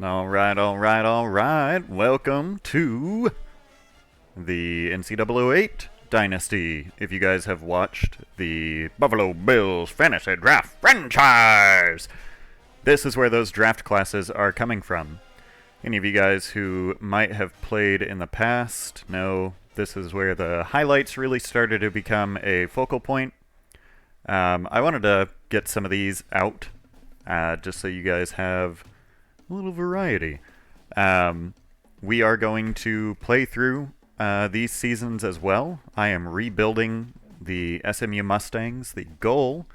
Alright. Welcome to the NCAA Dynasty. If you guys have watched the Buffalo Bills Fantasy Draft franchise, this is where those draft classes are coming from. Any of you guys who might have played in the past know this is where the highlights really started to become a focal point. I wanted to get some of these out just so you guys have a little variety. We are going to play through these seasons as well. I am rebuilding the SMU Mustangs. The goal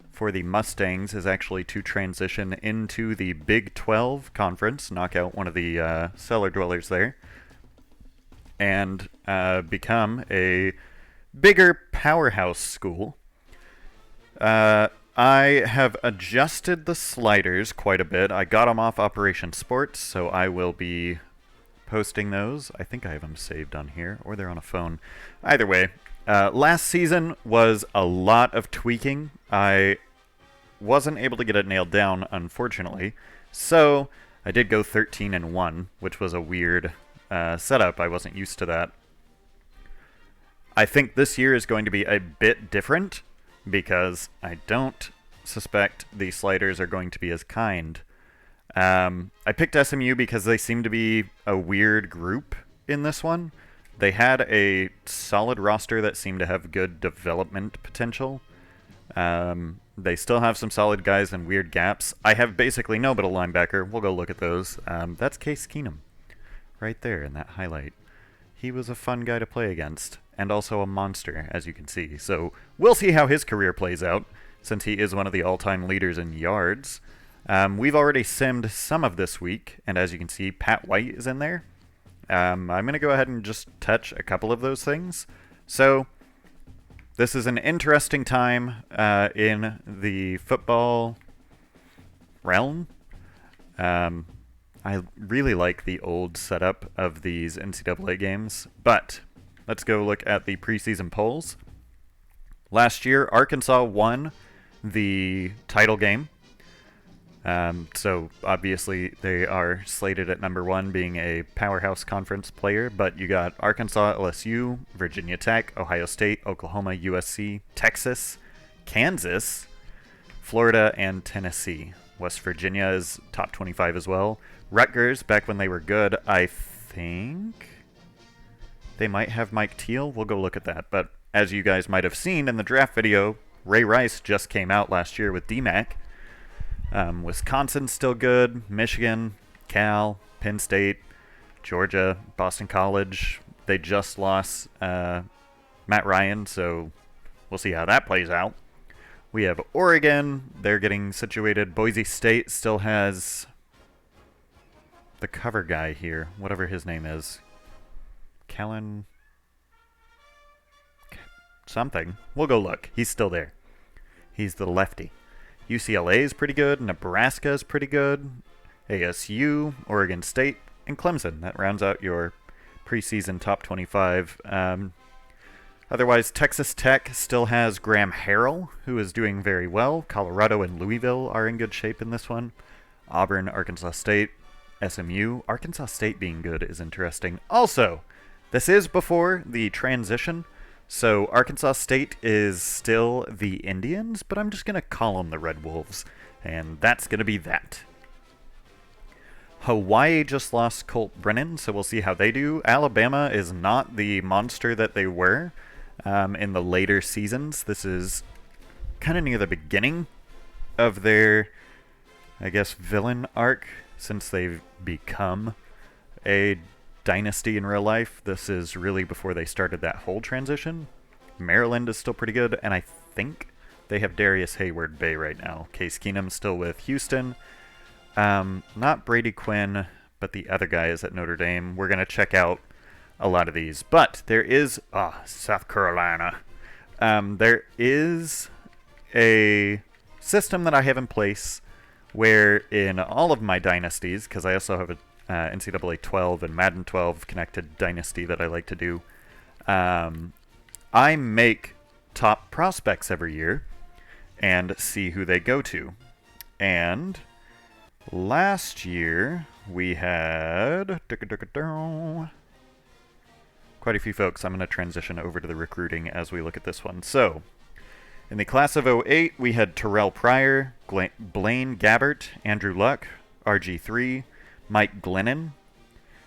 for the Mustangs is actually to transition into the Big XII conference, knock out one of the cellar dwellers there, and become a bigger powerhouse school. I have adjusted the sliders quite a bit. I got them off Operation Sports, so I will be posting those. I think I have them saved on here, or they're on a phone. Either way, last season was a lot of tweaking. I wasn't able to get it nailed down, unfortunately, so I did go 13-1, which was a weird setup. I wasn't used to that. I think this year is going to be a bit different, because I don't suspect the sliders are going to be as kind. I picked SMU because they seem to be a weird group in this one. They had a solid roster that seemed to have good development potential. They still have some solid guys and weird gaps. I have basically no middle linebacker. We'll go look at those. That's Case Keenum right there in that highlight. He was a fun guy to play against, and also a monster, as you can see. So we'll see how his career plays out, since he is one of the all-time leaders in yards. We've already simmed some of this week, and as you can see, Pat White is in there. I'm going to go ahead and just touch a couple of those things. So this is an interesting time in the football realm. I really like the old setup of these NCAA games, but let's go look at the preseason polls. Last year, Arkansas won the title game. So obviously they are slated at number one, being a powerhouse conference player, but you got Arkansas, LSU, Virginia Tech, Ohio State, Oklahoma, USC, Texas, Kansas, Florida, and Tennessee. West Virginia is top 25 as well. Rutgers, back when they were good, I think they might have Mike Teal. We'll go look at that. But as you guys might have seen in the draft video, Ray Rice just came out last year with DMAC. Wisconsin's still good. Michigan, Cal, Penn State, Georgia, Boston College. They just lost Matt Ryan, so we'll see how that plays out. We have Oregon. They're getting situated. Boise State still has the cover guy here, whatever his name is. Kellen something. We'll go look. He's still there. He's the lefty. UCLA is pretty good. Nebraska is pretty good. ASU, Oregon State, and Clemson. That rounds out your preseason top 25. Otherwise, Texas Tech still has Graham Harrell, who is doing very well. Colorado and Louisville are in good shape in this one. Auburn, Arkansas State, SMU. Arkansas State being good is interesting. Also, this is before the transition, so Arkansas State is still the Indians, but I'm just going to call them the Red Wolves, and that's going to be that. Hawaii just lost Colt Brennan, so we'll see how they do. Alabama is not the monster that they were in the later seasons. This is kind of near the beginning of their, I guess, villain arc, since they've become a dynasty in real life. This is really before they started that whole transition. Maryland is still pretty good, and I think they have Darius Hayward Bay right now. Case Keenum still with Houston. Not Brady Quinn, but the other guy is at Notre Dame. We're going to check out a lot of these. But there is South Carolina. There is a system that I have in place where in all of my dynasties, because I also have a NCAA 12 and Madden 12 connected dynasty that I like to do, I make top prospects every year and see who they go to. And Last year, we had quite a few folks. I'm going to transition over to the recruiting as we look at this one. So, in the class of '08, we had Terrell Pryor, Blaine Gabbert, Andrew Luck, RG3, Mike Glennon,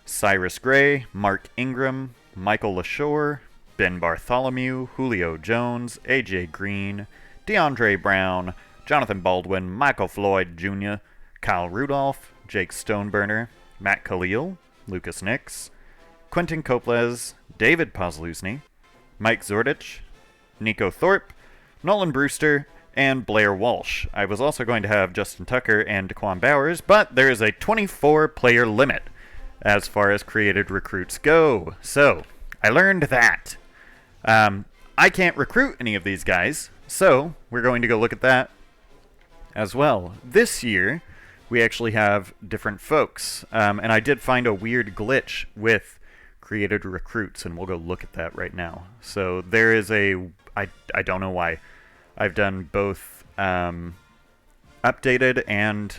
Cyrus Gray, Mark Ingram, Michael LaShore, Ben Bartholomew, Julio Jones, AJ Green, DeAndre Brown, Jonathan Baldwin, Michael Floyd Jr., Kyle Rudolph, Jake Stoneburner, Matt Khalil, Lucas Nix, Quentin Coples, David Pozluzny, Mike Zordich, Nico Thorpe, Nolan Brewster, and Blair Walsh. I was also going to have Justin Tucker and Daquan Bowers, but there is a 24-player limit as far as created recruits go. So, I learned that. I can't recruit any of these guys, so we're going to go look at that as well. This year, we actually have different folks, and I did find a weird glitch with created recruits, and we'll go look at that right now. So there is I don't know why. I've done both updated and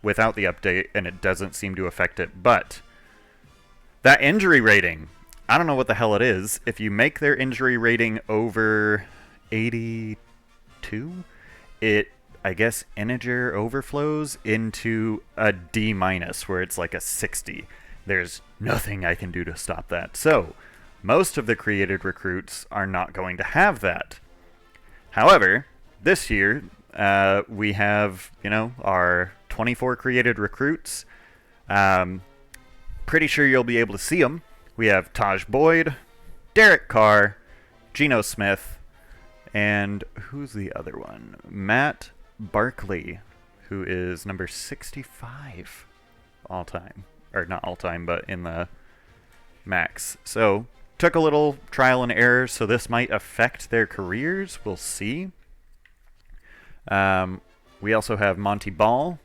without the update, and it doesn't seem to affect it. But that injury rating, I don't know what the hell it is. If you make their injury rating over 82, it, I guess, integer overflows into a D-, where it's like a 60. There's nothing I can do to stop that. So, most of the created recruits are not going to have that. However, this year, we have, our 24 created recruits. Pretty sure you'll be able to see them. We have Taj Boyd, Derek Carr, Geno Smith, and who's the other one? Matt Barkley, who is number 65 all time. Or not all time, but in the max. So, took a little trial and error, so this might affect their careers. We'll see. We also have Monty Ball,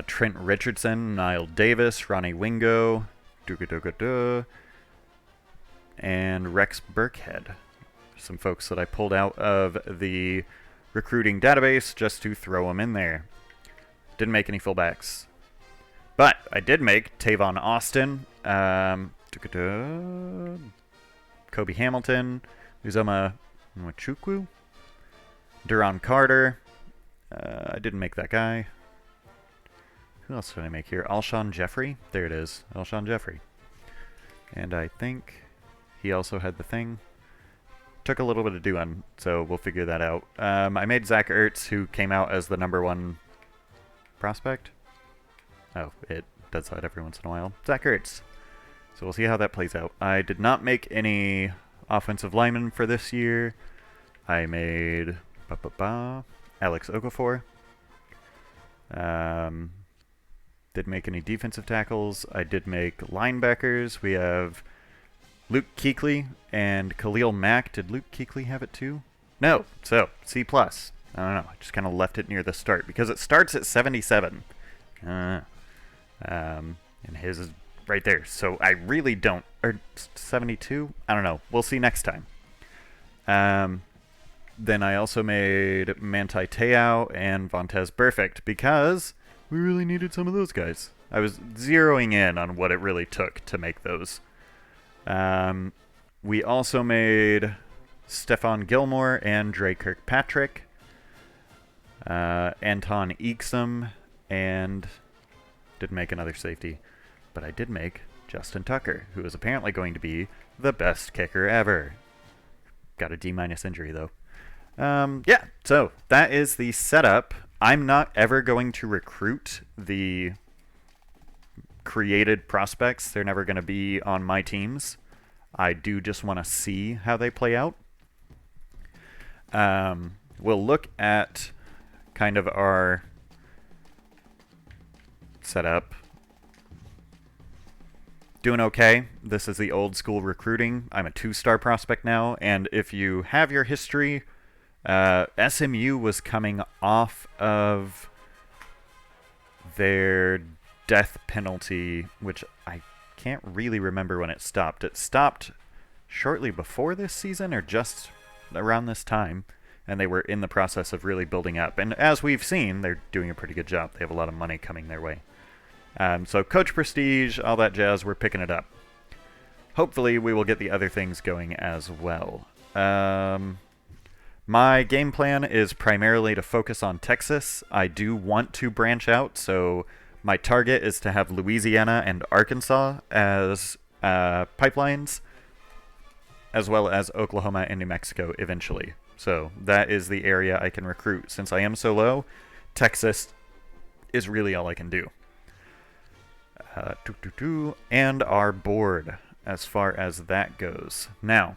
Trent Richardson, Niall Davis, Ronnie Wingo, and Rex Burkhead. Some folks that I pulled out of the recruiting database just to throw them in there. Didn't make any fullbacks. But I did make Tavon Austin, Kobe Hamilton, Uzoma Nwachukwu, Duron Carter. I didn't make that guy. Who else did I make here? Alshon Jeffrey. There it is. Alshon Jeffrey. And I think he also had the thing. Took a little bit of doing, so we'll figure that out. I made Zach Ertz, who came out as the #1 prospect. Oh, it does that every once in a while. Zach Ertz. So we'll see how that plays out. I did not make any offensive linemen for this year. I made Alex Okafor. Didn't make any defensive tackles. I did make linebackers. We have Luke Kuechly and Khalil Mack. Did Luke Kuechly have it too? No. So, C+. I don't know. I just kind of left it near the start because it starts at 77. And his is right there. So I really don't. Or 72? I don't know. We'll see next time. Then I also made Manti Te'o and Vontez Burfict because we really needed some of those guys. I was zeroing in on what it really took to make those. We also made Stephon Gilmore and Dre Kirkpatrick, Anton Eaksum, and didn't make another safety. But I did make Justin Tucker, who is apparently going to be the best kicker ever. Got a D- injury, though. Yeah, so that is the setup. I'm not ever going to recruit the created prospects. They're never going to be on my teams. I do just want to see how they play out. We'll look at kind of our setup. Doing okay. This is the old school recruiting. I'm a 2-star prospect now, and if you have your history, SMU was coming off of their death penalty, which I can't really remember when it stopped. It stopped shortly before this season or just around this time. and they were in the process of really building up. And as we've seen, they're doing a pretty good job. They have a lot of money coming their way. So coach prestige, all that jazz, we're picking it up. Hopefully we will get the other things going as well. My game plan is primarily to focus on Texas. I do want to branch out, so my target is to have Louisiana and Arkansas as pipelines, as well as Oklahoma and New Mexico eventually. So that is the area I can recruit. Since I am so low, Texas is really all I can do. And our board, as far as that goes. Now,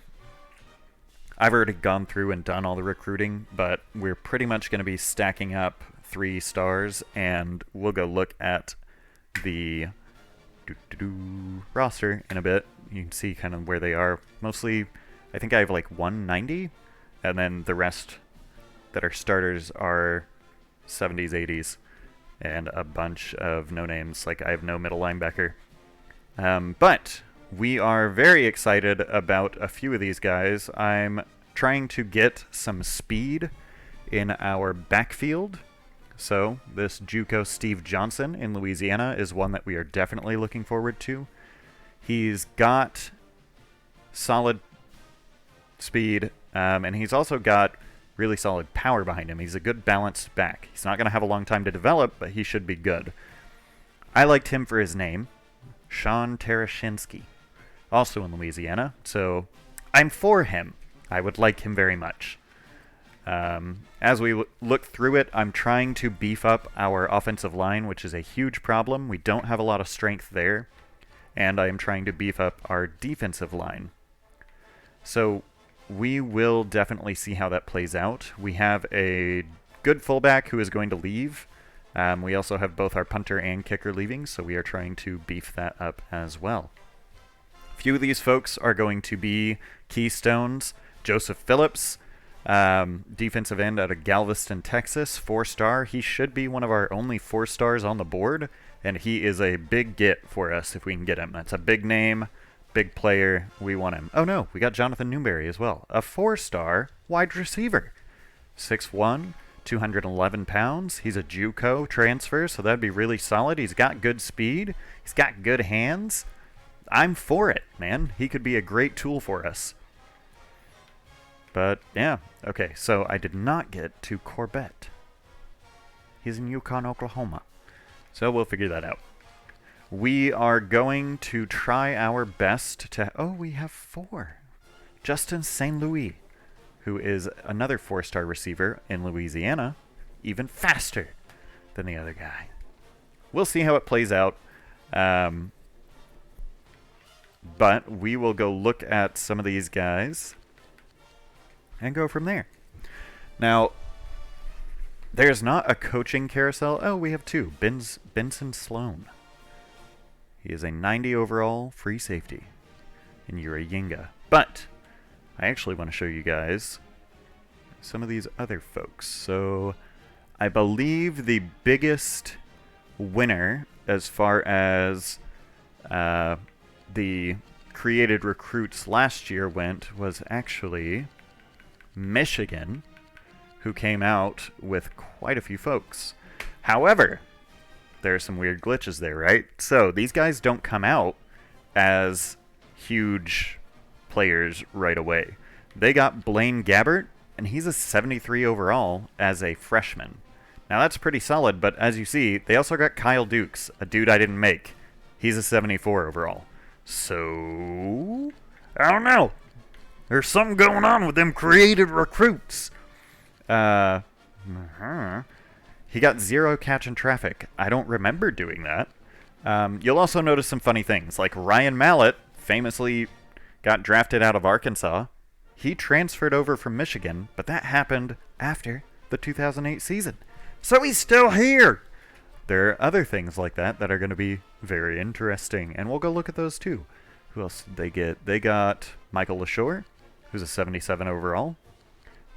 I've already gone through and done all the recruiting, but we're pretty much going to be stacking up 3 stars, and we'll go look at the roster in a bit. You can see kind of where they are. Mostly, I think I have like 190, and then the rest that are starters are 70s, 80s, and a bunch of no-names. Like, I have no middle linebacker. But we are very excited about a few of these guys. I'm trying to get some speed in our backfield. So this JUCO Steve Johnson in Louisiana is one that we are definitely looking forward to. He's got solid speed, and he's also got really solid power behind him. He's a good balanced back. He's not going to have a long time to develop, but he should be good. I liked him for his name, Sean Tarashinsky, also in Louisiana, so I'm for him. I would like him very much. As we look through it, I'm trying to beef up our offensive line, which is a huge problem. We don't have a lot of strength there, and I am trying to beef up our defensive line. So we will definitely see how that plays out. We have a good fullback who is going to leave. We also have both our punter and kicker leaving, so we are trying to beef that up as well. A few of these folks are going to be keystones. Joseph Phillips, defensive end out of Galveston, Texas, 4-star. He should be one of our only 4-stars on the board, and he is a big get for us if we can get him. That's a big name, big player. We want him. Oh no, we got Jonathan Newberry as well. A 4-star wide receiver. 6'1", 211 pounds. He's a JUCO transfer, so that'd be really solid. He's got good speed. He's got good hands. I'm for it, man. He could be a great tool for us. But, yeah. Okay, so I did not get to Corbett. He's in Yukon, Oklahoma. So we'll figure that out. We are going to try our best to... Oh, we have 4. Justin St. Louis, who is another 4-star receiver in Louisiana, even faster than the other guy. We'll see how it plays out. But we will go look at some of these guys and go from there. Now, there's not a coaching carousel. Oh, we have 2. Benson Sloan. He is a 90 overall free safety in Uriyenga. But I actually want to show you guys some of these other folks. So I believe the biggest winner as far as the created recruits last year went was actually Michigan, who came out with quite a few folks. However, there are some weird glitches there, right? So these guys don't come out as huge players right away. They got Blaine Gabbert, and he's a 73 overall as a freshman. Now that's pretty solid, but as you see, they also got Kyle Dukes, a dude I didn't make. He's a 74 overall. So, I don't know. There's something going on with them creative recruits. He got 0 catch in traffic. I don't remember doing that. You'll also notice some funny things, like Ryan Mallett famously got drafted out of Arkansas. He transferred over from Michigan, but that happened after the 2008 season. So he's still here. There are other things like that that are going to be very interesting, and we'll go look at those too. Who else did they get? They got Michael LaShore, who's a 77 overall.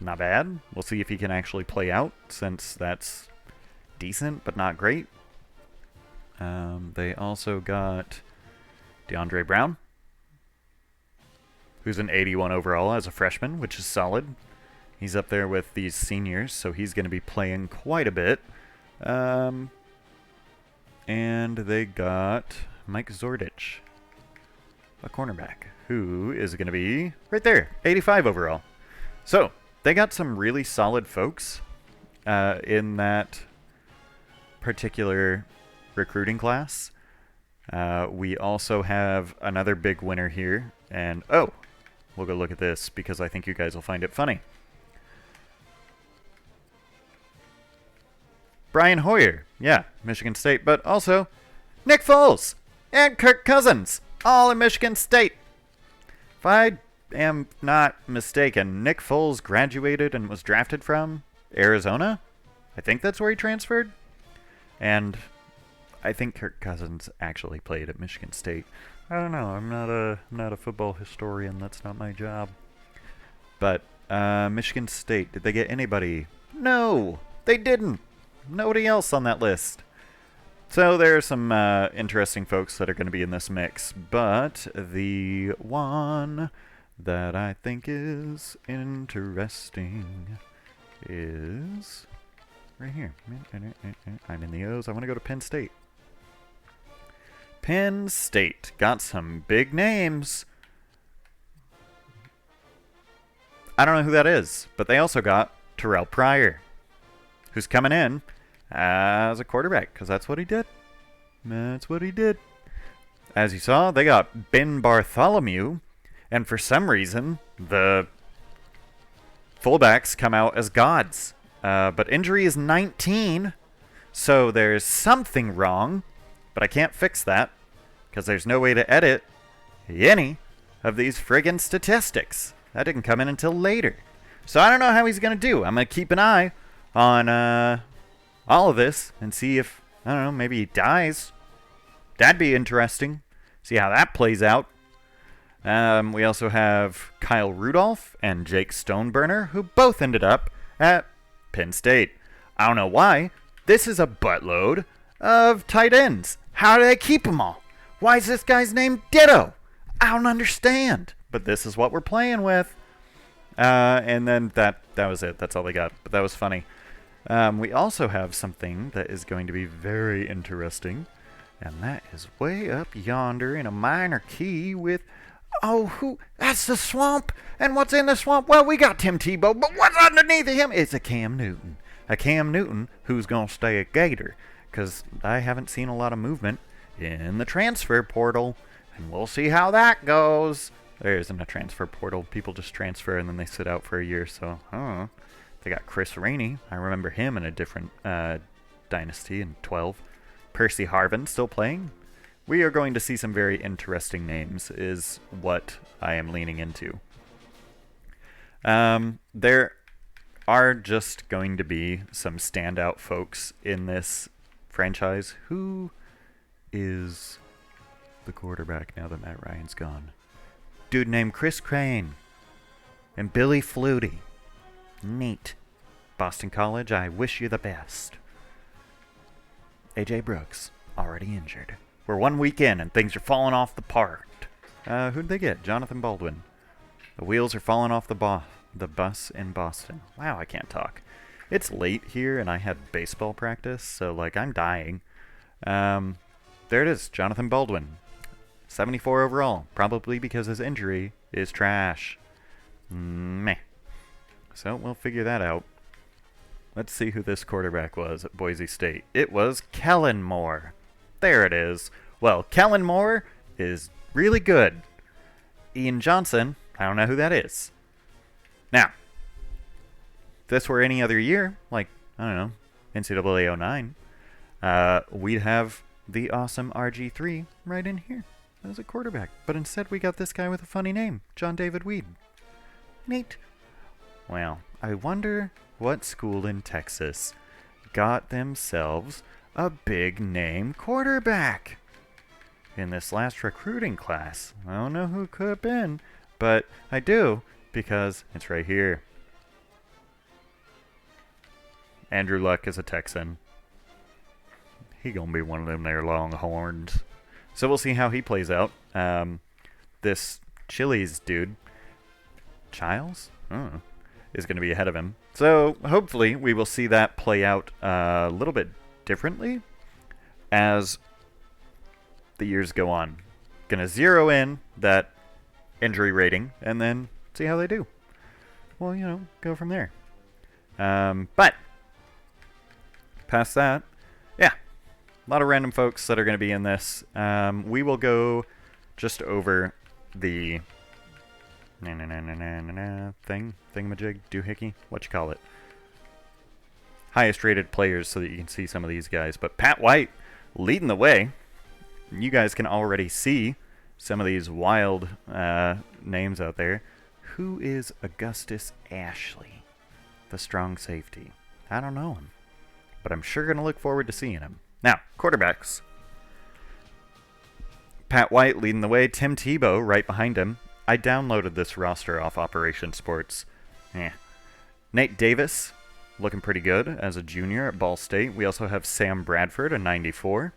Not bad. We'll see if he can actually play out, since that's decent, but not great. They also got DeAndre Brown, who's an 81 overall as a freshman, which is solid. He's up there with these seniors, so he's going to be playing quite a bit. And they got Mike Zordich, a cornerback, who is going to be right there, 85 overall. So they got some really solid folks in that particular recruiting class. We also have another big winner here, and we'll go look at this because I think you guys will find it funny. Brian Hoyer, yeah, Michigan State, but also Nick Foles and Kirk Cousins, all in Michigan State. If I am not mistaken, Nick Foles graduated and was drafted from Arizona. I think that's where he transferred. And I think Kirk Cousins actually played at Michigan State. I don't know. I'm not a football historian. That's not my job. But Michigan State, did they get anybody? No, they didn't. Nobody else on that list. So there are some interesting folks that are going to be in this mix. But the one that I think is interesting is right here. I'm in the O's. I want to go to Penn State. Penn State got some big names. I don't know who that is, but they also got Terrell Pryor, who's coming in as a quarterback, because that's what he did. That's what he did. As you saw, they got Ben Bartholomew, and for some reason, the fullbacks come out as gods. But injury is 19, so there's something wrong, but I can't fix that, because there's no way to edit any of these friggin' statistics. That didn't come in until later. So I don't know how he's going to do. I'm going to keep an eye on all of this and see if, I don't know, maybe he dies. That'd be interesting. See how that plays out. We also have Kyle Rudolph and Jake Stoneburner, who both ended up at Penn State. I don't know why. This is a buttload of tight ends. How do they keep them all? Why is this guy's name Ditto? I don't understand. But this is what we're playing with. And then that was it. That's all they got. But that was funny. We also have something that is going to be very interesting. And that is way up yonder in a minor key with... That's the swamp. And what's in the swamp? Well, we got Tim Tebow, but what's underneath of him? It's a Cam Newton. A Cam Newton who's going to stay a Gator. Because I haven't seen a lot of movement in the transfer portal. And we'll see how that goes. There isn't a transfer portal. People just transfer and then they sit out for a year. So, They got Chris Rainey. I remember him in a different Dynasty in 12. Percy Harvin still playing. We are going to see some very interesting names is what I am leaning into. There are just going to be some standout folks in this franchise. Who is the quarterback now that Matt Ryan's gone? Dude named Chris Crane and Billy Flutie. Neat. Boston College, I wish you the best. AJ Brooks, already injured. We're 1 week in and things are falling off the part. Who'd they get? Jonathan Baldwin. The wheels are falling off the bus in Boston. Wow, I can't talk. It's late here and I had baseball practice, so I'm dying. There it is, Jonathan Baldwin. 74 overall, probably because his injury is trash. Meh. So we'll figure that out. Let's see who this quarterback was at Boise State. It was Kellen Moore. There it is. Well, Kellen Moore is really good. Ian Johnson, I don't know who that is. Now, if this were any other year, I don't know, NCAA 09, we'd have the awesome RG3 right in here as a quarterback. But instead we got this guy with a funny name, John David Weed. Neat. Well, I wonder what school in Texas got themselves a big name quarterback in this last recruiting class. I don't know who it could have been, but I do because it's right here. Andrew Luck is a Texan. He gonna be one of them there Longhorns. So we'll see how he plays out. This Chili's dude, Childs? is going to be ahead of him. So hopefully we will see that play out a little bit differently as the years go on. Gonna zero in that injury rating and then see how they do. Well, you know, go from there. But past that, yeah, a lot of random folks that are going to be in this. We will go just over the thingamajig, doohickey, what you call it. Highest rated players so that you can see some of these guys. But Pat White leading the way. You guys can already see some of these wild names out there. Who is Augustus Ashley, the strong safety? I don't know him, but I'm sure going to look forward to seeing him. Now, quarterbacks. Pat White leading the way. Tim Tebow right behind him. I downloaded this roster off Operation Sports. Nate Davis, looking pretty good as a junior at Ball State. We also have Sam Bradford, a 94.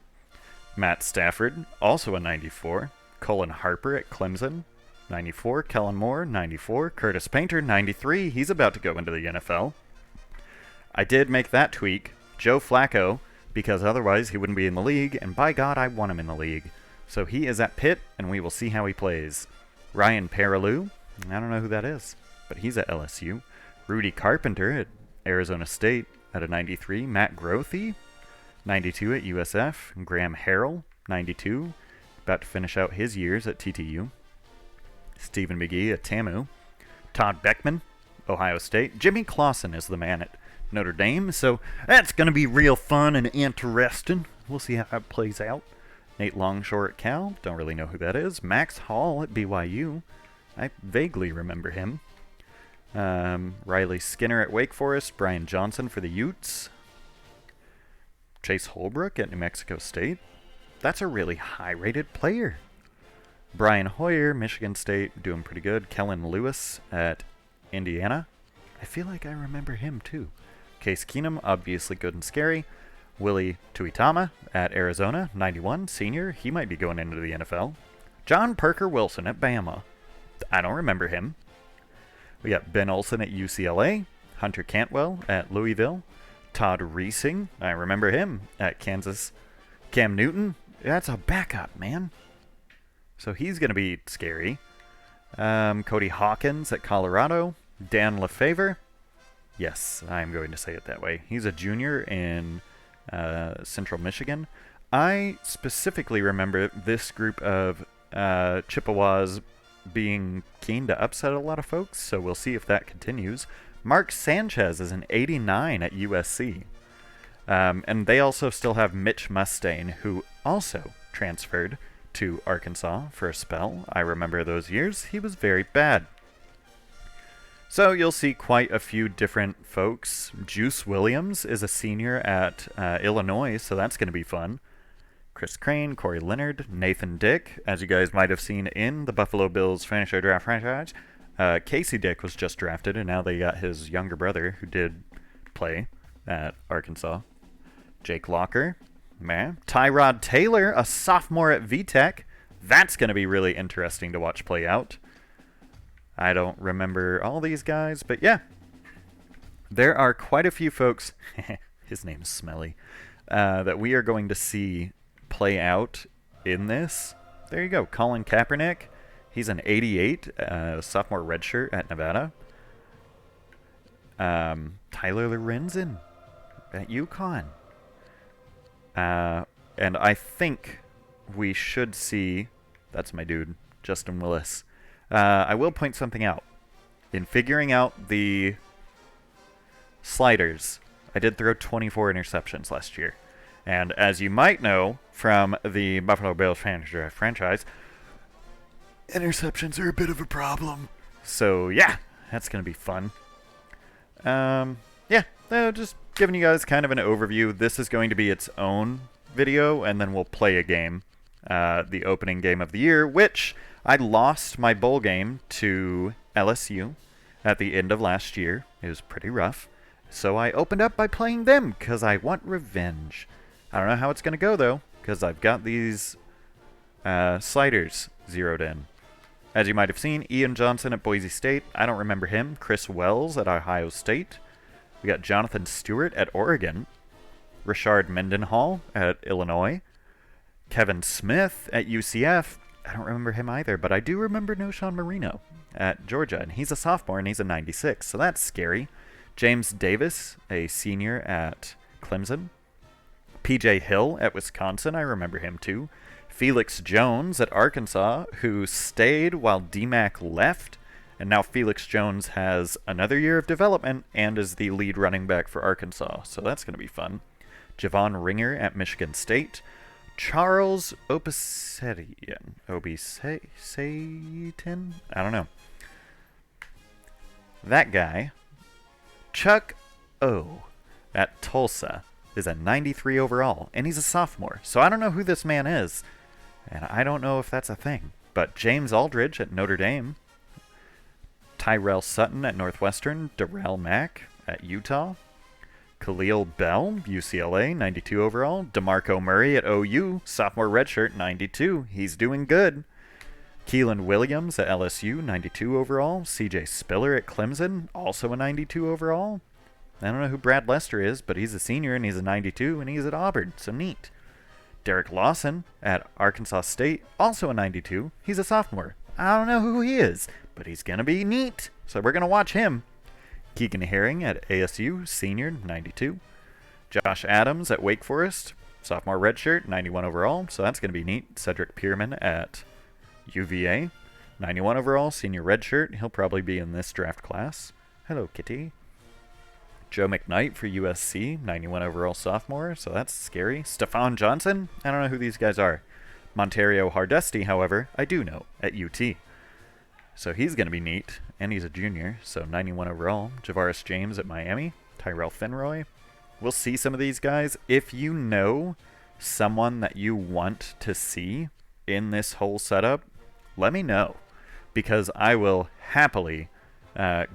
Matt Stafford, also a 94. Colin Harper at Clemson, 94. Kellen Moore, 94. Curtis Painter, 93. He's about to go into the NFL. I did make that tweak. Joe Flacco, because otherwise he wouldn't be in the league, and by God, I want him in the league. So he is at Pitt, and we will see how he plays. Ryan Perrilloux, I don't know who that is, but he's at LSU. Rudy Carpenter at Arizona State at a 93. Matt Grothe, 92 at USF. Graham Harrell, 92, about to finish out his years at TTU. Stephen McGee at TAMU. Todd Beckman, Ohio State. Jimmy Clausen is the man at Notre Dame, so that's going to be real fun and interesting. We'll see how that plays out. Nate Longshore at Cal, don't really know who that is. Max Hall at BYU, I vaguely remember him. Riley Skinner at Wake Forest. Brian Johnson for the Utes. Chase Holbrook at New Mexico State. That's a really high-rated player. Brian Hoyer, Michigan State, doing pretty good. Kellen Lewis at Indiana. I feel like I remember him too. Case Keenum, obviously good and scary. Willie Tuitama at Arizona, 91, senior. He might be going into the NFL. John Parker Wilson at Bama. I don't remember him. We got Ben Olsen at UCLA. Hunter Cantwell at Louisville. Todd Reesing, I remember him at Kansas. Cam Newton, that's a backup, man. So he's going to be scary. Cody Hawkins at Colorado. Dan Lefevre. Yes, I'm going to say it that way. He's a junior in Central Michigan. I specifically remember this group of Chippewas being keen to upset a lot of folks, so we'll see if that continues. Mark Sanchez is an 89 at USC. And they also still have Mitch Mustaine, who also transferred to Arkansas for a spell. I remember those years. He was very bad. So you'll see quite a few different folks. Juice Williams is a senior at Illinois, so that's going to be fun. Chris Crane, Corey Leonard, Nathan Dick, as you guys might have seen in the Buffalo Bills Finisher Draft franchise. Casey Dick was just drafted, and now they got his younger brother, who did play at Arkansas. Jake Locker, man. Tyrod Taylor, a sophomore at VTech. That's going to be really interesting to watch play out. I don't remember all these guys, but yeah. There are quite a few folks, his name's Smelly, that we are going to see play out in this. There you go. Colin Kaepernick. He's an 88, sophomore redshirt at Nevada. Tyler Lorenzen at UConn. And I think we should see, that's my dude, Justin Willis. I will point something out. In figuring out the sliders, I did throw 24 interceptions last year. And as you might know from the Buffalo Bills franchise, interceptions are a bit of a problem. So yeah, that's going to be fun. Just giving you guys kind of an overview. This is going to be its own video, and then we'll play a game, the opening game of the year, which I lost my bowl game to LSU at the end of last year. It was pretty rough. So I opened up by playing them because I want revenge. I don't know how it's going to go, though, because I've got these sliders zeroed in. As you might have seen, Ian Johnson at Boise State. I don't remember him. Chris Wells at Ohio State. We got Jonathan Stewart at Oregon. Richard Mendenhall at Illinois. Kevin Smith at UCF. I don't remember him either, but I do remember Noshawn Marino at Georgia, and he's a sophomore, and he's a 96, so that's scary. James Davis, a senior at Clemson. P.J. Hill at Wisconsin, I remember him too. Felix Jones at Arkansas, who stayed while DMAC left, and now Felix Jones has another year of development and is the lead running back for Arkansas, so that's going to be fun. Javon Ringer at Michigan State. Charles Obisetian. I don't know. That guy. Chuck O at Tulsa is a 93 overall, and he's a sophomore. So I don't know who this man is, and I don't know if that's a thing. But James Aldridge at Notre Dame. Tyrell Sutton at Northwestern. Darrell Mack at Utah. Khalil Bell, UCLA, 92 overall. DeMarco Murray at OU, sophomore redshirt, 92. He's doing good. Keelan Williams at LSU, 92 overall. CJ Spiller at Clemson, also a 92 overall. I don't know who Brad Lester is, but he's a senior and he's a 92, and he's at Auburn, so neat. Derek Lawson at Arkansas State, also a 92. He's a sophomore. I don't know who he is, but he's going to be neat, so we're going to watch him. Keegan Herring at ASU, senior, 92. Josh Adams at Wake Forest, sophomore redshirt, 91 overall, so that's going to be neat. Cedric Pierman at UVA, 91 overall, senior redshirt. He'll probably be in this draft class. Hello, Kitty. Joe McKnight for USC, 91 overall sophomore, so that's scary. Stephon Johnson, I don't know who these guys are. Montario Hardesty, however, I do know, at UT. So he's going to be neat, and he's a junior, so 91 overall. Javaris James at Miami, Tyrell Finroy. We'll see some of these guys. If you know someone that you want to see in this whole setup, let me know, because I will happily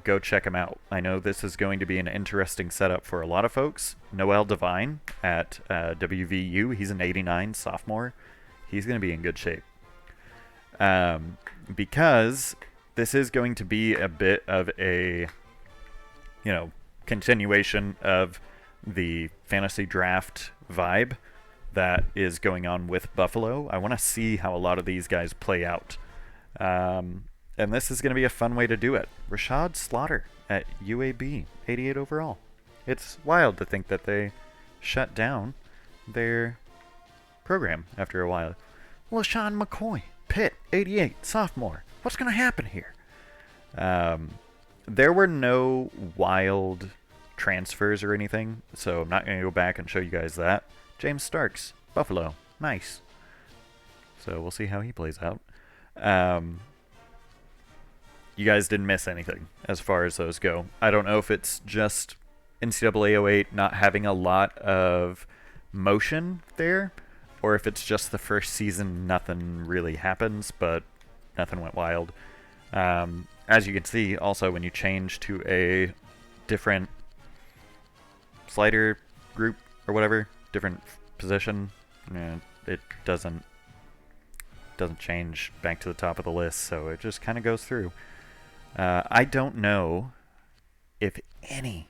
go check them out. I know this is going to be an interesting setup for a lot of folks. Noel Devine at WVU, he's an 89 sophomore. He's going to be in good shape. Because this is going to be a bit of a, continuation of the fantasy draft vibe that is going on with Buffalo. I want to see how a lot of these guys play out. And this is going to be a fun way to do it. Rashad Slaughter at UAB, 88 overall. It's wild to think that they shut down their program after a while. LaShawn McCoy, Pitt, 88, sophomore. What's going to happen here? There were no wild transfers or anything, so I'm not going to go back and show you guys that. James Starks, Buffalo, nice. So we'll see how he plays out. You guys didn't miss anything as far as those go. I don't know if it's just NCAA 08 not having a lot of motion there, or if it's just the first season, nothing really happens, but nothing went wild. As you can see, also, when you change to a different slider group or whatever, different position, it doesn't change back to the top of the list, so it just kind of goes through. I don't know if any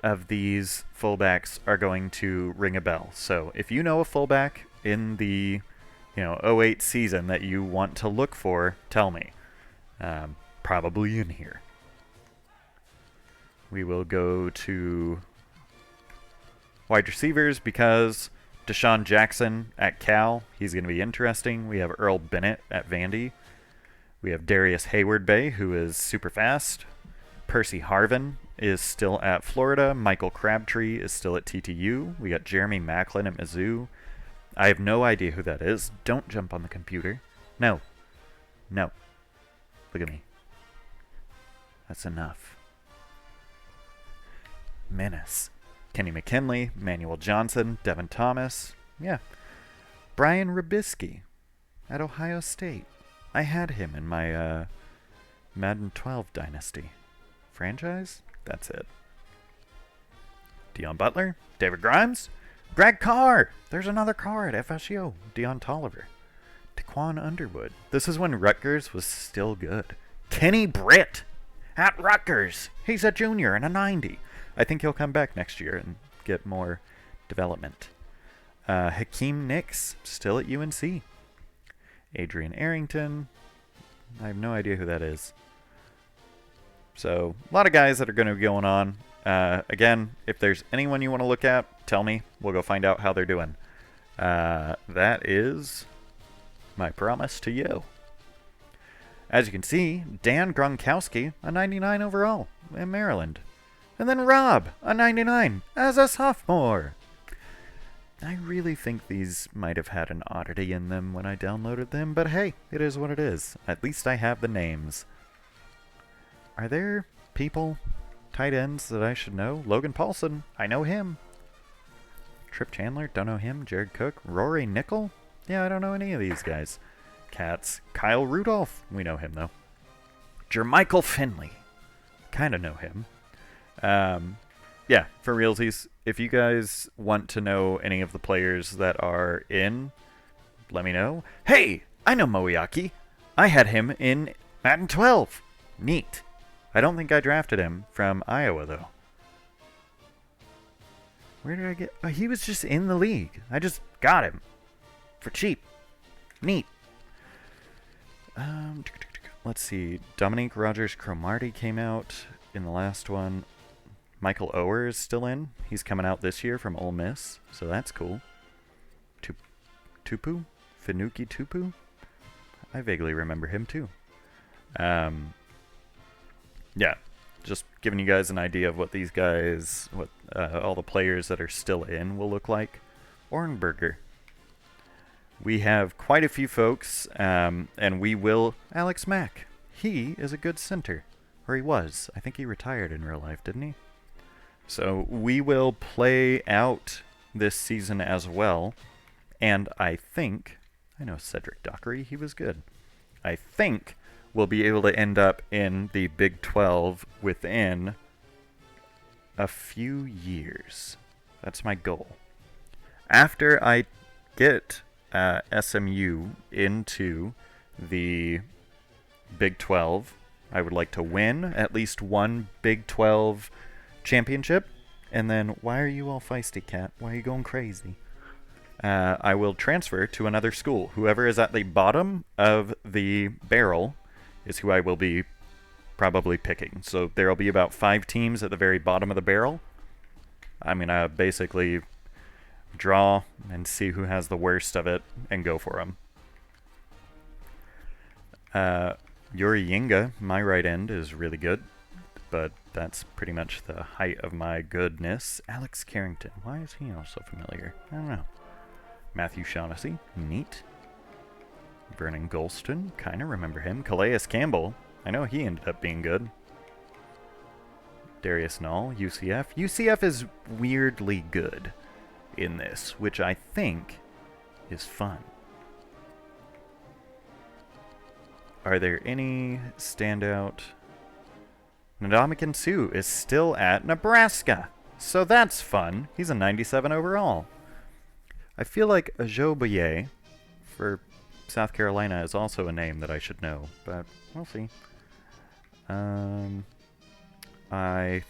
of these fullbacks are going to ring a bell. So if you know a fullback in the 08 season that you want to look for, tell me. Probably in here. We will go to wide receivers because Deshaun Jackson at Cal, he's going to be interesting. We have Earl Bennett at Vandy. We have Darius Hayward Bay, who is super fast. Percy Harvin is still at Florida. Michael Crabtree is still at TTU. We got Jeremy Macklin at Mizzou. I have no idea who that is. Don't jump on the computer. No. Look at me. That's enough. Menace. Kenny McKinley, Manuel Johnson, Devin Thomas. Yeah. Brian Rubisky at Ohio State. I had him in my Madden 12 Dynasty franchise. That's it. Deion Butler, David Grimes, Greg Carr. There's another Carr at FSU. Deion Tolliver. Taquan Underwood. This is when Rutgers was still good. Kenny Britt at Rutgers. He's a junior and a 90. I think he'll come back next year and get more development. Hakeem Nicks, still at UNC. Adrian Arrington. I have no idea who that is. So, a lot of guys that are going to be going on. Again, if there's anyone you want to look at, tell me. We'll go find out how they're doing. That is my promise to you. As you can see, Dan Gronkowski, a 99 overall in Maryland. And then Rob, a 99 as a sophomore. I really think these might have had an oddity in them when I downloaded them, but hey, it is what it is. At least I have the names. Are there people, tight ends, that I should know? Logan Paulson, I know him. Trip Chandler, don't know him. Jared Cook, Rory Nickel? Yeah, I don't know any of these guys. Cats, Kyle Rudolph, we know him though. Jermichael Finley, kind of know him. Yeah, for realsies, if you guys want to know any of the players that are in, let me know. Hey, I know Moeaki. I had him in Madden 12. Neat. I don't think I drafted him from Iowa, though. Where did I get... Oh, he was just in the league. I just got him. For cheap. Neat. Let's see. Dominique Rogers-Cromartie came out in the last one. Michael Ower is still in. He's coming out this year from Ole Miss, so that's cool. Tupu? Finuki Tupu? I vaguely remember him too. Yeah, just giving you guys an idea of what these guys, what all the players that are still in will look like. Ornberger. We have quite a few folks, and we will... Alex Mack. He is a good center. Or he was. I think he retired in real life, didn't he? So we will play out this season as well, and I think, I know Cedric Dockery, he was good. I think we'll be able to end up in the Big 12 within a few years. That's my goal. After I get SMU into the Big 12, I would like to win at least one Big 12 championship, and then why are you all feisty, cat? Why are you going crazy? I will transfer to another school. Whoever is at the bottom of the barrel is who I will be probably picking. So there will be about 5 teams at the very bottom of the barrel. I'm gonna basically draw and see who has the worst of it and go for them. Yuri Yinga, my right end, is really good, but that's pretty much the height of my goodness. Alex Carrington, why is he also familiar? I don't know. Matthew Shaughnessy, neat. Vernon Golston, kind of remember him. Calais Campbell, I know he ended up being good. Darius Null, UCF. UCF is weirdly good in this, which I think is fun. Are there any standout... Ndamukong Suh is still at Nebraska, so that's fun. He's a 97 overall. I feel like Ajoboye for South Carolina is also a name that I should know, but we'll see. I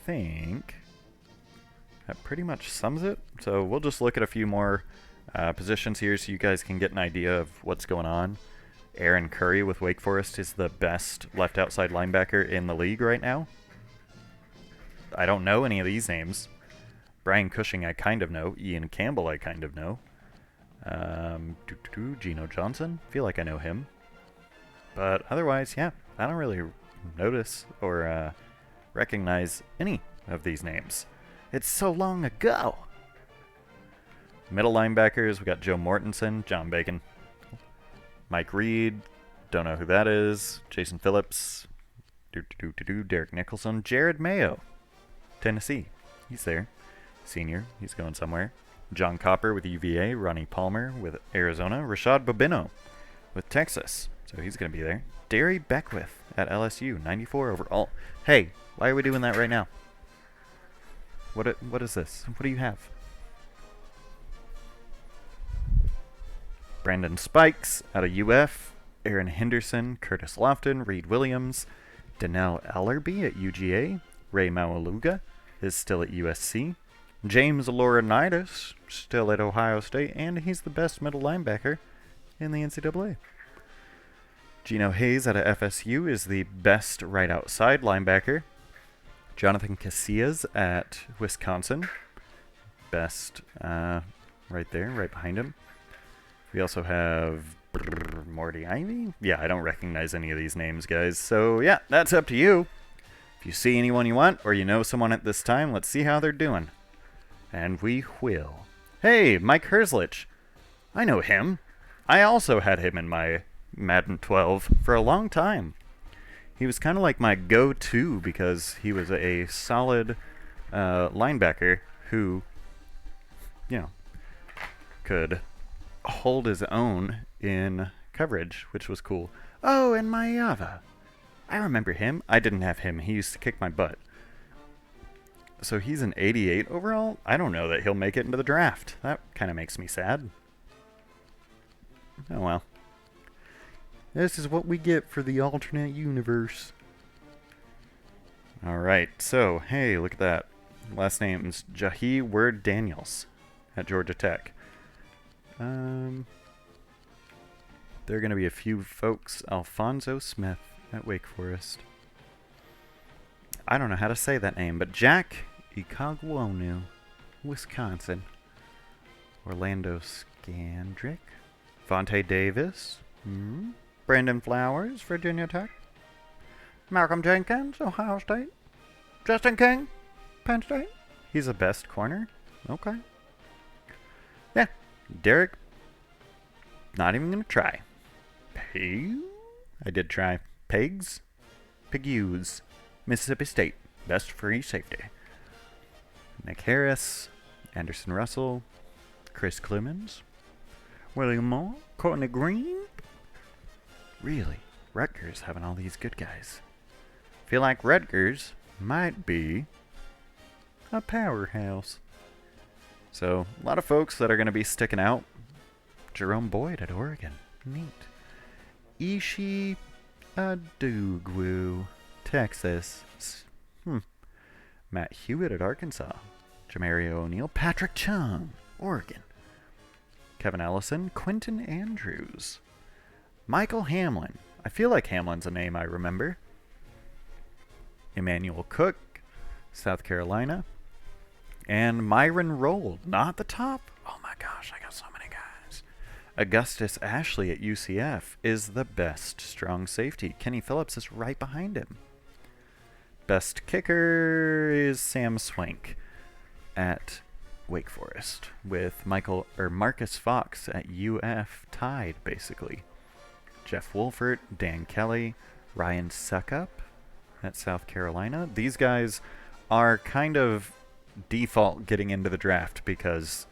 think that pretty much sums it. So we'll just look at a few more positions here so you guys can get an idea of what's going on. Aaron Curry with Wake Forest is the best left outside linebacker in the league right now. I don't know any of these names. Brian Cushing I kind of know. Ian Campbell I kind of know. Geno Johnson, feel like I know him. But otherwise, yeah, I don't really notice or recognize any of these names. It's so long ago. Middle linebackers, we got Joe Mortensen, John Bacon. Mike Reed, don't know who that is. Jason Phillips, Derek Nicholson. Jared Mayo, Tennessee, he's there. Senior, he's going somewhere. John Copper with UVA. Ronnie Palmer with Arizona. Rashad Bobino with Texas, so he's going to be there. Derry Beckwith at LSU, 94 overall. Hey, why are we doing that right now? What is this? What do you have? Brandon Spikes out of UF, Aaron Henderson, Curtis Lofton, Reed Williams, Donnell Ellerby at UGA, Ray Maualuga is still at USC, James Laurinaitis still at Ohio State, and he's the best middle linebacker in the NCAA. Geno Hayes out of FSU is the best right outside linebacker. Jonathan Casillas at Wisconsin, best right there, right behind him. We also have Morty Ivy. Yeah, I don't recognize any of these names, guys. So yeah, that's up to you. If you see anyone you want, or you know someone at this time, let's see how they're doing. And we will. Hey, Mike Herzlich. I know him. I also had him in my Madden 12 for a long time. He was kind of like my go-to because he was a solid linebacker who, you know, could hold his own in coverage, which was cool. Oh, and Mayava. I remember him. I didn't have him. He used to kick my butt. So he's an 88 overall. I don't know that he'll make it into the draft. That kind of makes me sad. Oh well. This is what we get for the alternate universe. Alright, so, hey, look at that. Last name's Jahi Word Daniels at Georgia Tech. There are going to be a few folks. Alfonso Smith at Wake Forest. I don't know how to say that name, but Jack Ikagwonu, Wisconsin. Orlando Scandrick. Vontae Davis. Brandon Flowers, Virginia Tech. Malcolm Jenkins, Ohio State. Justin King, Penn State. He's the best corner. Okay. Yeah. Derek, not even going to try. I did try. Pigs. Pigues. Mississippi State, best free safety. Nick Harris, Anderson Russell, Chris Clemens, William Moore, Courtney Green. Really, Rutgers having all these good guys. Feel like Rutgers might be a powerhouse. So, a lot of folks that are going to be sticking out. Jerome Boyd at Oregon. Neat. Ishi Adugwu, Texas. Matt Hewitt at Arkansas. Jamario O'Neal. Patrick Chung, Oregon. Kevin Ellison. Quentin Andrews. Michael Hamlin. I feel like Hamlin's a name I remember. Emmanuel Cook, South Carolina. And Myron Rold. Not the top. Oh my gosh, I got so many guys. Augustus Ashley at UCF is the best strong safety. Kenny Phillips is right behind him. Best kicker is Sam Swank at Wake Forest, with Marcus Fox at UF tied, basically. Jeff Wolfert, Dan Kelly, Ryan Suckup at South Carolina. These guys are kind of default getting into the draft because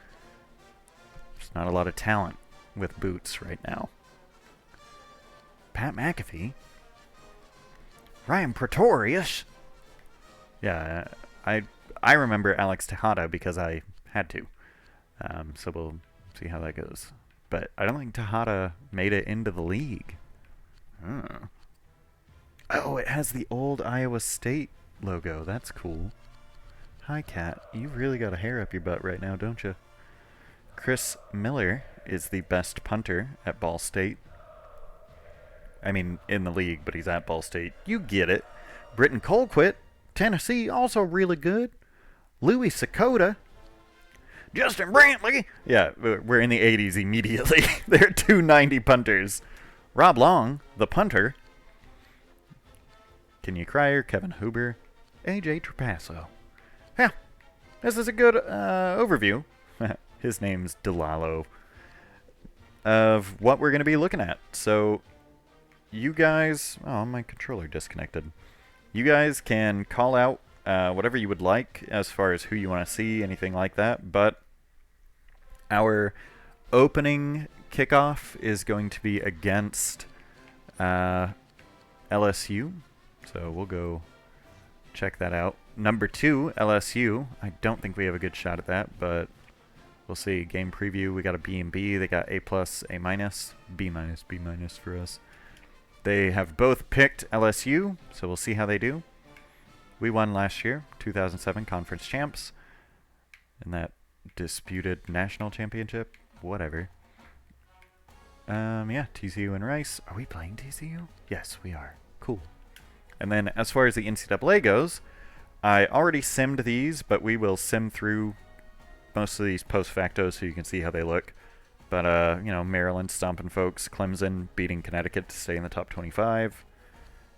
there's not a lot of talent with boots right now. Pat McAfee. Ryan Pretorius. Yeah, I remember Alex Tejada because I had to. So we'll see how that goes. But I don't think Tejada made it into the league. Oh, it has the old Iowa State logo. That's cool. Hi, Kat. You really got a hair up your butt right now, don't you? Chris Miller is the best punter at Ball State. I mean, in the league, but he's at Ball State. You get it. Britton Colquitt, Tennessee, also really good. Louis Sakota. Justin Brantley. Yeah, we're in the 80s immediately. There are 290 punters. Rob Long, the punter. Kenya Cryer, Kevin Huber, AJ Trapasso. Yeah, this is a good overview. His name's Delalo. Of what we're going to be looking at. So, you guys... Oh, my controller disconnected. You guys can call out whatever you would like as far as who you want to see, anything like that. But our opening kickoff is going to be against LSU. So we'll go check that out. Number 2, LSU. I don't think we have a good shot at that, but We'll see. Game preview, we got a B and B. They got A+, A-, B-, B- for us. They have both picked LSU, so we'll see how they do. We won last year, 2007 conference champs. In that disputed national championship. Whatever. Yeah, TCU and Rice. Are we playing TCU? Yes, we are. Cool. And then as far as the NCAA goes, I already simmed these, but we will sim through most of these post facto so you can see how they look. But, you know, Maryland stomping folks, Clemson beating Connecticut to stay in the top 25.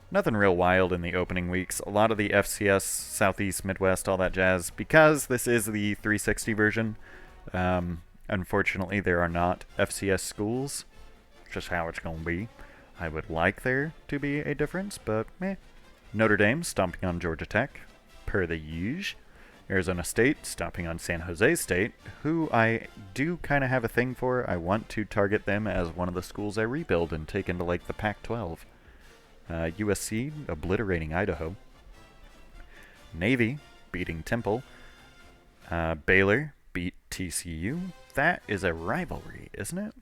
Nothing real wild in the opening weeks. A lot of the FCS, Southeast, Midwest, all that jazz. Because this is the 360 version, unfortunately there are not FCS schools. Just how it's going to be. I would like there to be a difference, but meh. Notre Dame stomping on Georgia Tech, per the usual. Arizona State stomping on San Jose State, who I do kind of have a thing for. I want to target them as one of the schools I rebuild and take into like the Pac-12. USC obliterating Idaho. Navy beating Temple. Baylor beat TCU. That is a rivalry, isn't it?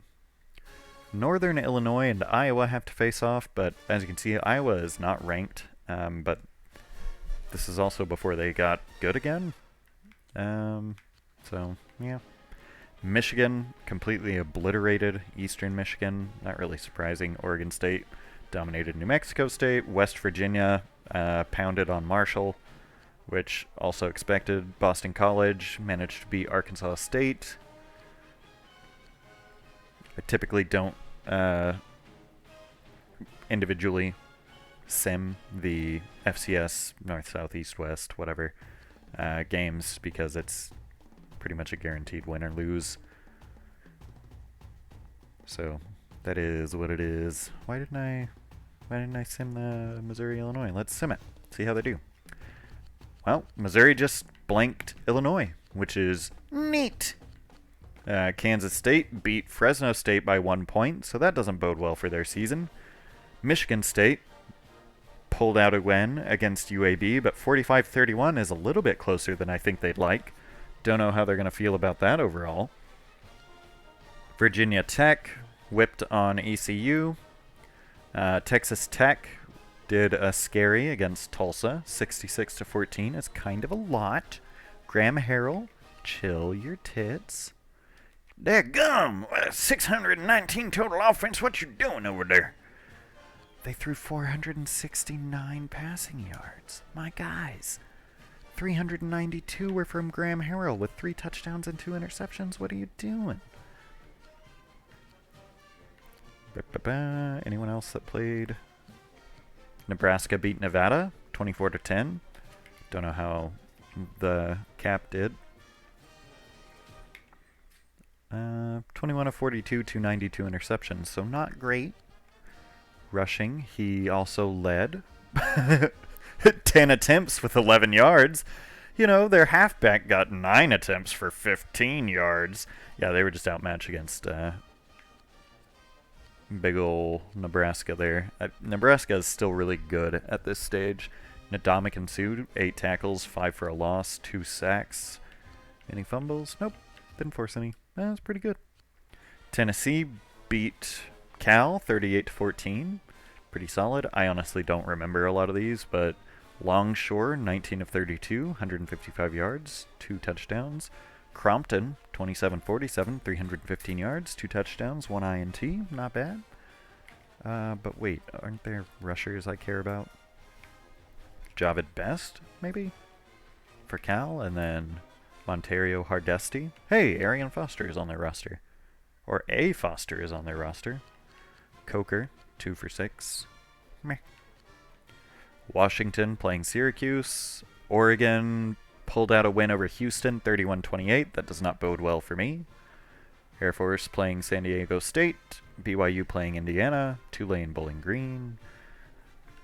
Northern Illinois and Iowa have to face off, but as you can see, Iowa is not ranked, but this is also before they got good again. So, yeah. Michigan completely obliterated Eastern Michigan. Not really surprising. Oregon State dominated New Mexico State. West Virginia pounded on Marshall, which also expected. Boston College managed to beat Arkansas State. I typically don't individually sim the FCS, North, South, East, West, whatever, games because it's pretty much a guaranteed win or lose. So that is what it is. Why didn't I sim the Missouri, Illinois? Let's sim it. See how they do. Well, Missouri just blanked Illinois, which is neat. Kansas State beat Fresno State by 1 point, so that doesn't bode well for their season. Michigan State pulled out a win against UAB, but 45-31 is a little bit closer than I think they'd like. Don't know how they're going to feel about that overall. Virginia Tech whipped on ECU. Texas Tech did a scary against Tulsa, 66-14. It's kind of a lot. Graham Harrell, chill your tits. Daggum! 619 total offense. What you doing over there? They threw 469 passing yards. My guys. 392 were from Graham Harrell with 3 touchdowns and 2 interceptions. What are you doing? Anyone else that played? Nebraska beat Nevada 24-10. Don't know how the Cap did. 21 of 42, 292 interceptions, so not great. Rushing, he also led 10 attempts with 11 yards. You know, their halfback got 9 attempts for 15 yards. Yeah, they were just outmatched against big ol' Nebraska there. Nebraska is still really good at this stage. Ndamukong Suh, 8 tackles, 5 for a loss, 2 sacks. Any fumbles? Nope, didn't force any. That's pretty good. Tennessee beat Cal 38-14. Pretty solid. I honestly don't remember a lot of these, but Longshore, 19 of 32, 155 yards, 2 touchdowns. Crompton, 27-47, 315 yards, 2 touchdowns, 1 INT. Not bad. But wait, aren't there rushers I care about? Javid Best, maybe? For Cal, and then Montario Hardesty. Hey, Arian Foster is on their roster. Or A. Foster is on their roster. Coker, 2 for 6. Meh. Washington playing Syracuse. Oregon pulled out a win over Houston, 31-28. That does not bode well for me. Air Force playing San Diego State. BYU playing Indiana. Tulane Bowling Green.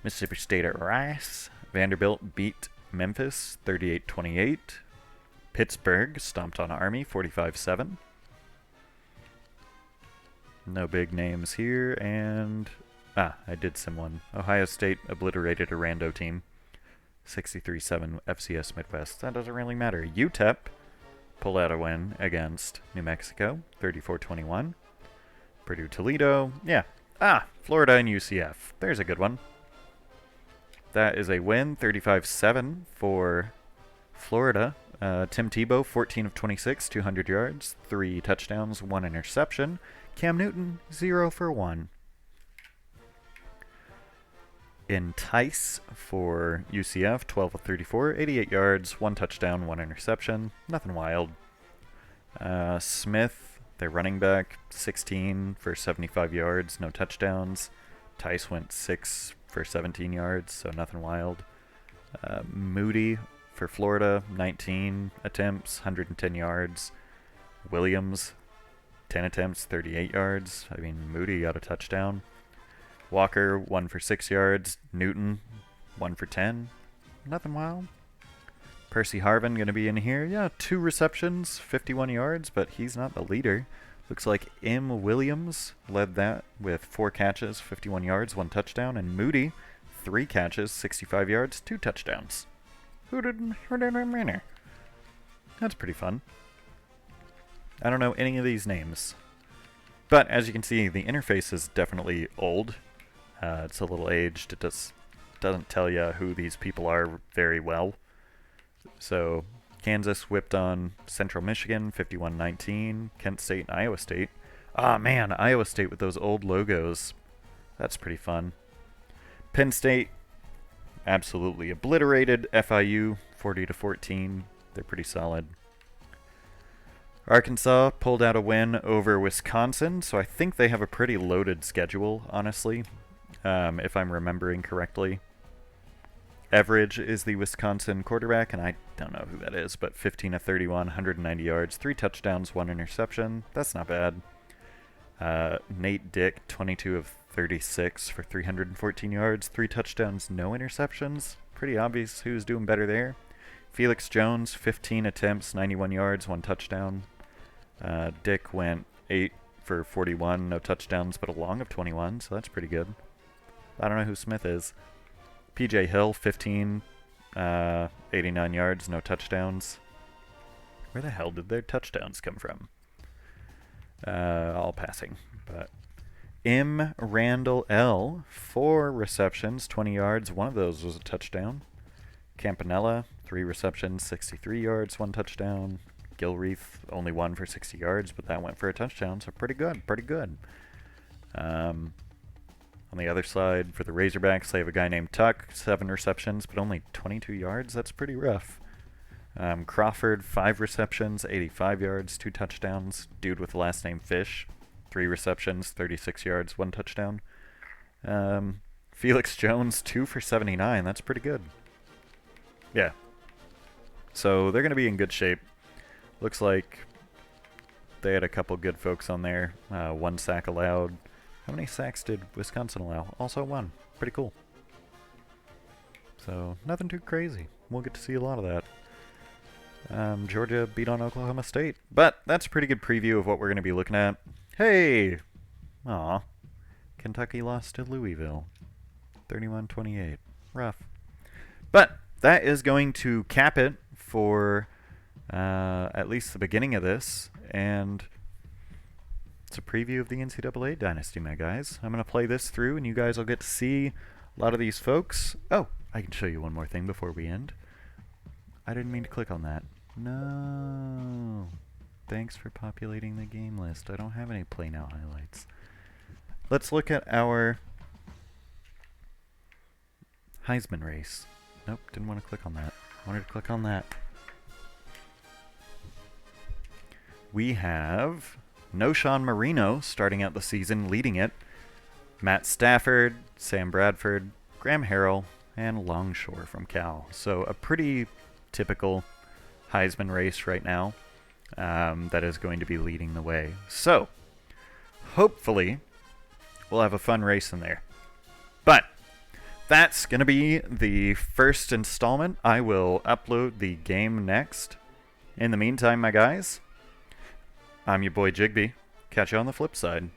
Mississippi State at Rice. Vanderbilt beat Memphis, 38-28. Pittsburgh stomped on Army, 45-7. No big names here, and I did sim one. Ohio State obliterated a rando team, 63-7 FCS Midwest. That doesn't really matter. UTEP pulled out a win against New Mexico, 34-21. Purdue Toledo, yeah. Florida and UCF. There's a good one. That is a win, 35-7 for Florida. Tim Tebow, 14 of 26, 200 yards, 3 touchdowns, 1 interception. Cam Newton, 0 for 1. Entice for UCF, 12 of 34, 88 yards, 1 touchdown, 1 interception. Nothing wild. Smith, their running back, 16 for 75 yards, no touchdowns. Tice went 6 for 17 yards, so nothing wild. Moody for Florida, 19 attempts, 110 yards. Williams, 10 attempts, 38 yards. I mean, Moody got a touchdown. Walker, 1 for 6 yards. Newton, 1 for 10. Nothing wild. Percy Harvin going to be in here. Yeah, 2 receptions, 51 yards, but he's not the leader. Looks like M. Williams led that with 4 catches, 51 yards, 1 touchdown. And Moody, 3 catches, 65 yards, 2 touchdowns. Who did I mean? That's pretty fun. I don't know any of these names. But as you can see, the interface is definitely old. It's a little aged. It doesn't tell you who these people are very well. So Kansas whipped on Central Michigan, 51-19. Kent State and Iowa State. Man, Iowa State with those old logos. That's pretty fun. Penn State absolutely obliterated FIU, 40-14. They're pretty solid. Arkansas pulled out a win over Wisconsin, so I think they have a pretty loaded schedule, honestly, if I'm remembering correctly. Everidge is the Wisconsin quarterback, and I don't know who that is, but 15 of 31, 190 yards, 3 touchdowns, 1 interception. That's not bad. Nate Dick, 22 of 36 for 314 yards, 3 touchdowns, no interceptions. Pretty obvious who's doing better there. Felix Jones, 15 attempts, 91 yards, 1 touchdown. Dick went 8 for 41, no touchdowns, but a long of 21, so that's pretty good. I don't know who Smith is. PJ Hill, 15, 89 yards, no touchdowns. Where the hell did their touchdowns come from? All passing. But M. Randall L., 4 receptions, 20 yards. 1 of those was a touchdown. Campanella, 3 receptions, 63 yards, 1 touchdown. Gilreath, only 1 for 60 yards, but that went for a touchdown, so pretty good, pretty good. On the other side, for the Razorbacks, they have a guy named Tuck, 7 receptions, but only 22 yards. That's pretty rough. Crawford, 5 receptions, 85 yards, 2 touchdowns. Dude with the last name Fish, 3 receptions, 36 yards, 1 touchdown. Felix Jones, 2 for 79. That's pretty good. Yeah. So they're going to be in good shape. Looks like they had a couple good folks on there. 1 sack allowed. How many sacks did Wisconsin allow? Also 1. Pretty cool. So nothing too crazy. We'll get to see a lot of that. Georgia beat on Oklahoma State. But that's a pretty good preview of what we're going to be looking at. Hey! Aw. Kentucky lost to Louisville. 31-28. Rough. But that is going to cap it for at least the beginning of this. And it's a preview of the NCAA Dynasty, my guys. I'm going to play this through, and you guys will get to see a lot of these folks. Oh, I can show you one more thing before we end. I didn't mean to click on that. No. Thanks for populating the game list. I don't have any Play Now highlights. Let's look at our Heisman race. Nope, didn't want to click on that. Wanted to click on that. We have Noshawn Marino starting out the season, leading it. Matt Stafford, Sam Bradford, Graham Harrell, and Longshore from Cal. So a pretty typical Heisman race right now that is going to be leading the way. So hopefully we'll have a fun race in there. But that's going to be the first installment. I will upload the game next. In the meantime, my guys, I'm your boy Jigby. Catch you on the flip side.